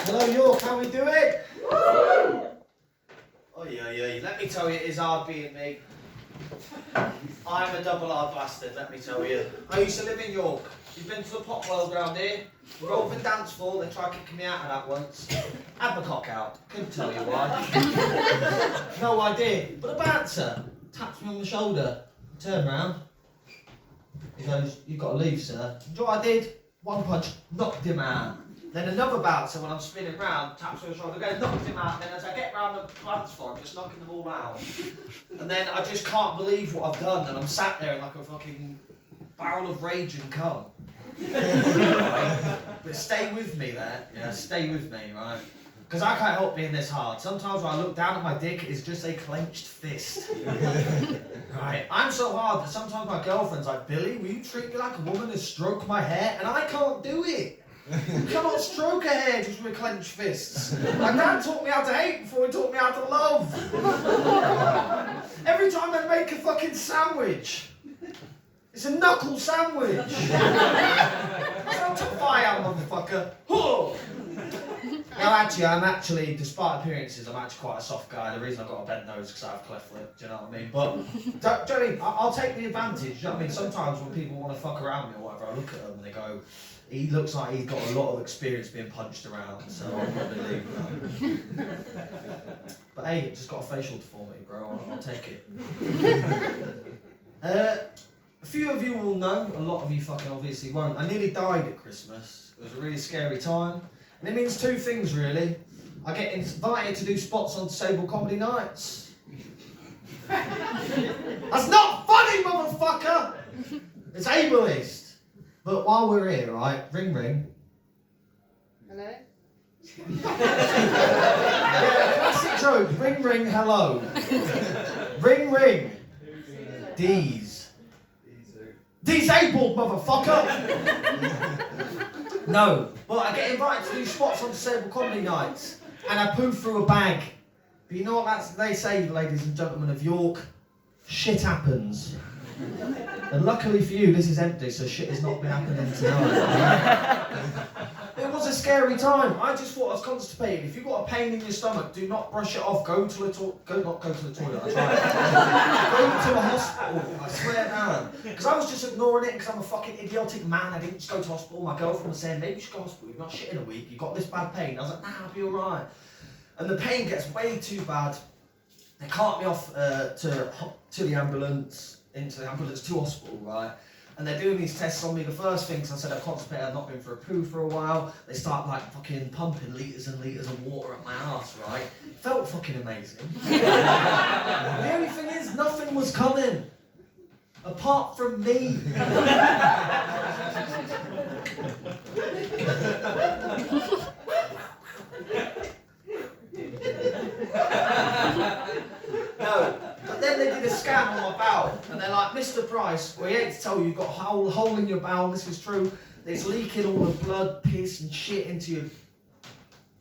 Hello York, how we doing? Oh yeah. Let me tell you, it is hard being me. I'm a double-hard bastard, let me tell you. I used to live in York. You've been to the pop world round here? Roving dance floor, they tried kicking me out of that once. Had my cock out, couldn't tell you why. No idea. But the bouncer taps me on the shoulder, turn round. He goes, "You've got to leave, sir." Do you know what I did? One punch, knocked him out. Then another bouncer, when I'm spinning round, taps me on the shoulder again, knocked him out. Then as I get round the dance floor, I'm just knocking them all out. And then I just can't believe what I've done, and I'm sat there like a fucking barrel of rage and cum. But stay with me there, yeah, stay with me, right? Because I can't help being this hard. Sometimes when I look down at my dick, it's just a clenched fist. Right? I'm so hard that sometimes my girlfriend's like, "Billy, will you treat me like a woman and stroke my hair?" And I can't do it. You cannot stroke a hair just with clenched fists. My dad taught me how to hate before he taught me how to love. Every time I make a fucking sandwich, it's a knuckle sandwich. That's how fire, motherfucker. No, actually, despite appearances, I'm actually quite a soft guy. The reason I've got a bent nose is because I have cleft lip, do you know what I mean? But, do you know what I mean? I'll take the advantage, do you know what I mean? Sometimes when people want to fuck around me or whatever, I look at them and they go, "He looks like he's got a lot of experience being punched around," so I'm not believe that. But hey, it just got a facial deformity, bro, I'll take it. A few of you will know, a lot of you fucking obviously won't. I nearly died at Christmas. It was a really scary time. And it means two things, really. I get invited to do spots on disabled comedy nights. That's not funny, motherfucker! It's ableist. But while we're here, right, ring ring. Hello? Yeah, classic joke. Ring ring, hello. Ring ring. D's. Disabled, motherfucker! No, but I get invited to do spots on disabled comedy nights, and I poo through a bag. But you know what they say, ladies and gentlemen of York? Shit happens. And luckily for you, this is empty, so shit has not been happening tonight. It was a scary time. I just thought I was constipated. If you've got a pain in your stomach, do not brush it off. Go to the toilet. Not go to the toilet. I tried. Go to the hospital. I swear down. Because I was just ignoring it because I'm a fucking idiotic man. I didn't just go to hospital. My girlfriend was saying, "Maybe you should go to hospital. You've not shit in a week. You've got this bad pain." I was like, "Nah, I'll be alright." And the pain gets way too bad. They cart me off to the ambulance, into the ambulance to hospital, right? And they're doing these tests on me. The first thing, because I said I'm constipated, I've not been for a poo for a while. They start like fucking pumping litres and litres of water up my arse, right? It felt fucking amazing. The only thing is, nothing was coming. Apart from me. No. But then they did a scan on my bowel, and they're like, "Mr. Price, we hate to tell you, you've got a hole in your bowel, this is true. It's leaking all the blood, piss and shit into your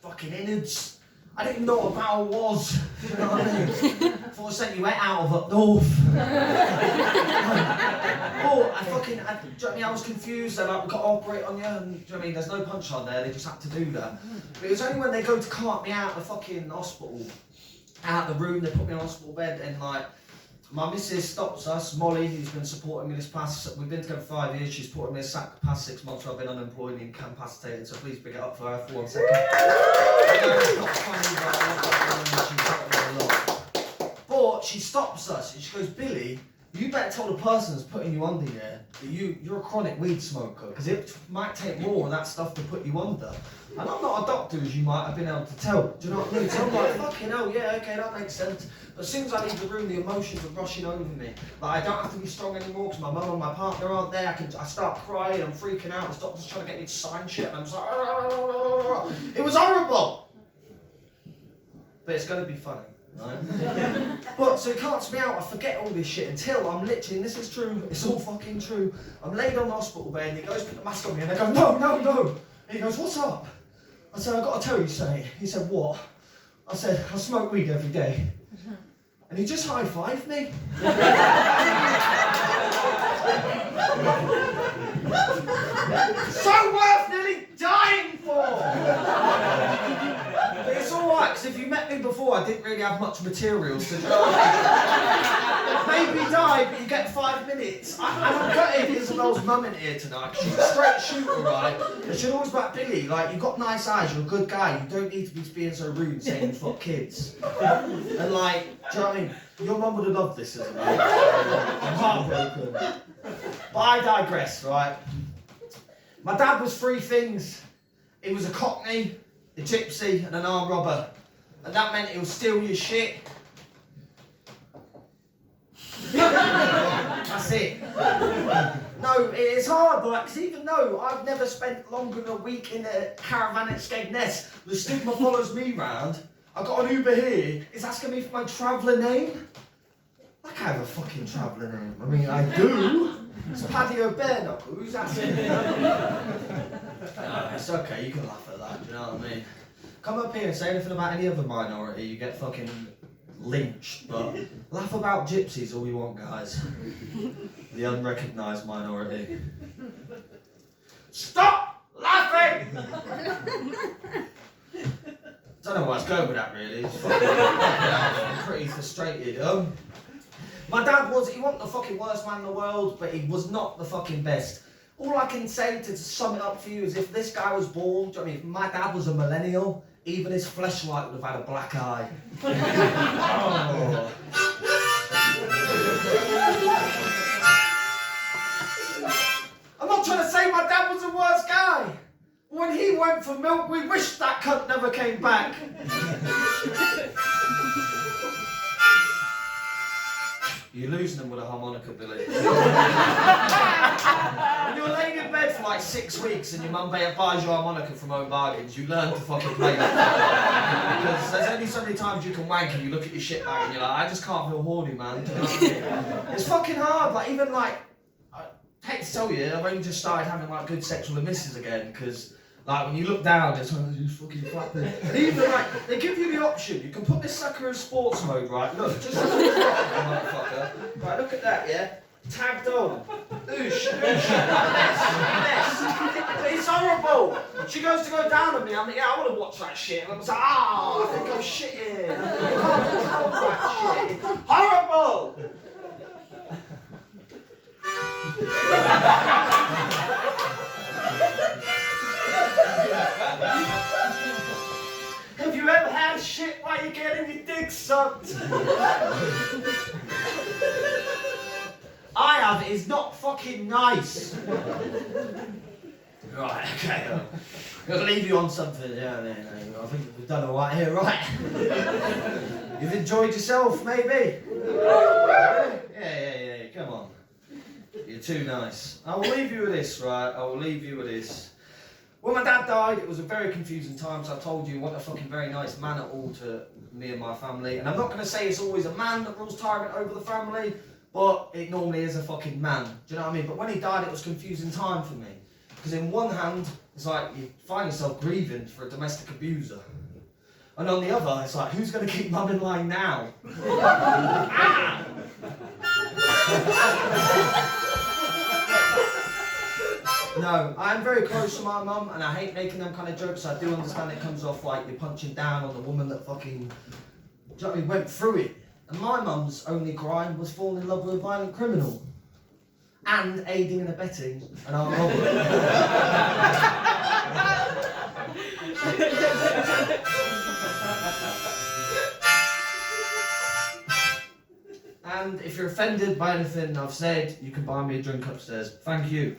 fucking innards." I didn't even know what a bowel was, you know what I mean? I thought I sent you out of up north. Do you know what I mean? I was confused, they're like, "We've got to operate on you," and do you know what I mean? There's no punchline there, they just had to do that. But it was only when they go to cart me out of the fucking hospital, out of the room, they put me on a hospital bed, and like, my missus stops us, Molly, who's been supporting me we've been together 5 years, she's supported me the past 6 months where I've been unemployed and incapacitated, so please pick it up for her for 1 second. I know it's not funny, but I love that woman, she's helped me a lot. But she stops us, and she goes, "Billy, you better tell the person that's putting you under here that you're a chronic weed smoker, because it might take more of that stuff to put you under." And I'm not a doctor, as you might have been able to tell. Do you know what I mean? So I'm like, fucking hell, yeah, okay, that makes sense. But as soon as I leave the room, the emotions are rushing over me. Like, I don't have to be strong anymore because my mum and my partner aren't there. I start crying, I'm freaking out. The doctor's trying to get me to sign shit, and I'm just like, "Arr." It was horrible. But it's going to be funny. Right? But so he carts me out, I forget all this shit until I'm literally, and this is true, it's all fucking true, I'm laid on the hospital bed and he goes, "Put the mask on me," and I go, "No, no, no." And he goes, "What's up?" I said, "I've got to tell you something." He said, "What?" I said, "I smoke weed every day." And he just high-fived me. So worth nearly dying for! really have much material to judge. Maybe die, but you get 5 minutes. I'm gutted Isabel's mum in here tonight. She's a straight shooter, right? And she'd always be like, Billy, like, you've got nice eyes, you're a good guy, you don't need to be being so rude saying fuck kids. And like, do you know what I mean? Your mum would have loved this, Isabel. I'm heartbroken. But I digress, right? My dad was 3 things. He was a cockney, a gypsy, and an armed robber. And that meant he'll steal your shit. That's it. No, it's hard, like, 'cause even though I've never spent longer than a week in a caravan at Skegness, the stigma follows me round. I got an Uber here, it's asking me for my traveller name. Like I have a fucking traveller name. I mean, I do. It's Paddy O'Bear Knuckles, that's it. No, it's okay, you can laugh at that, do you know what I mean? Come up here and say anything about any other minority, you get fucking lynched, but laugh about gypsies all you want, guys. The unrecognised minority. Stop laughing! Don't know where I was going with that really. It's fucking, I'm pretty frustrated. My dad he wasn't the fucking worst man in the world, but he was not the fucking best. All I can say to sum it up for you is if this guy was born, do you know what I mean, if my dad was a millennial, even his fleshlight would have had a black eye. Oh. I'm not trying to say my dad was the worst guy. When he went for milk, we wished that cunt never came back. You're losing them with a harmonica, Billy. When you're laying in bed for like 6 weeks and your mum buys you a harmonica from Home Bargains, you learn to fucking play that. Because there's only so many times you can wank and you look at your shit bag and you're like, I just can't feel horny, man. Do you know what I mean? It's fucking hard. Like, even like, I hate to tell you, I've only just started having like good sexual emissions again because like when you look down, it's like, you fucking flapping. And even like, they give you the option, you can put this sucker in sports mode, right? Look, just like this motherfucker. Right, look at that, yeah? Tagged on. Oosh, oosh. But it's horrible. She goes to go down on me, I'm like, yeah, I want to watch that shit. And I'm like, oh, I think I'm shitting. I can't control that shit. Horrible! Have you ever had shit while you're getting your dick sucked? I have, it is not fucking nice. Right, okay. I'm going to leave you on something. Yeah, I think we've done alright here, right? You've enjoyed yourself, maybe? Yeah, come on. You're too nice. I will leave you with this, right? I will leave you with this. When my dad died, it was a very confusing time, so I told you, what a fucking very nice man at all to me and my family. And I'm not going to say it's always a man that rules tyrant over the family, but it normally is a fucking man. Do you know what I mean? But when he died, it was a confusing time for me. Because in one hand, it's like you find yourself grieving for a domestic abuser. And on the other, it's like, who's going to keep mum in line now? Ah! No, I'm very close to my mum and I hate making them kind of jokes. I do understand it comes off like you're punching down on the woman that fucking, do you know what I mean, went through it. And my mum's only crime was falling in love with a violent criminal. And aiding and abetting an armed robbery. And if you're offended by anything I've said, you can buy me a drink upstairs. Thank you.